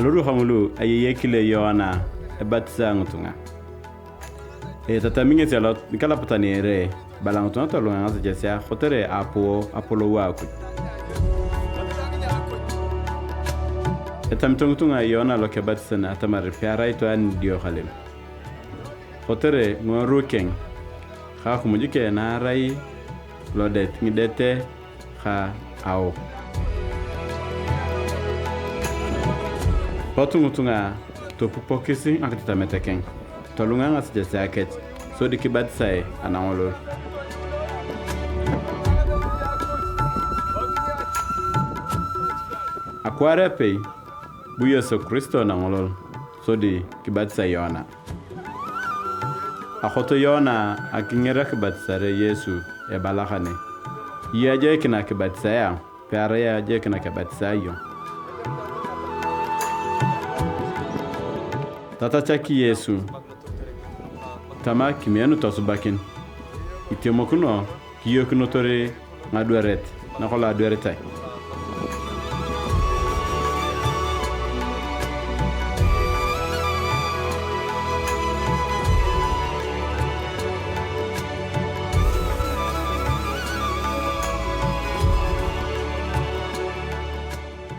Aluru hamulu ayekile Yohana ebatisa ngutunga. Tataminge tialo nikala pataniere balangutunga tolunga ngasejesia khotere apolo waku. Tamtunga Yohana loke batisana atamari piara ito dio khalim. Khotere ngorukeng kha kumujike na rai lodet ngidete kha ao. Potunga to pupokisi akita metekeng. Tolunga ngasijese aket so dikibatisai anangolo. Akware pei bu Yesu Kristo nangolo so di kibatisai Yohana. Akhoto Yohana akingera kibatisare Yesu e balakane. Yaje kina kibatisaya, pare yaje kina kibatisayo. Tata chaki Yesu tama kimienu tosubakin itemokuno kiyokuno tore ngaduaret nakola aduaretai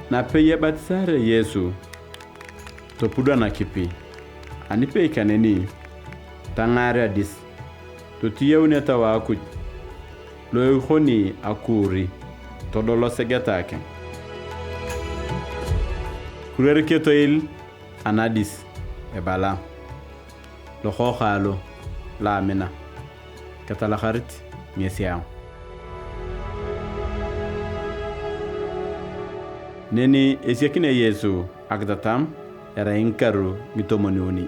na peye batisare Yesu to puda na kipi anipe kaneni tangare adis to tiyewne tawa ku lo khoni akuri to dolo segetake kurere ketoil anadis e bala lo khokhalo la mina katala kharit mesiam neni esekine Yesu akdatam era inkaru mitomonioni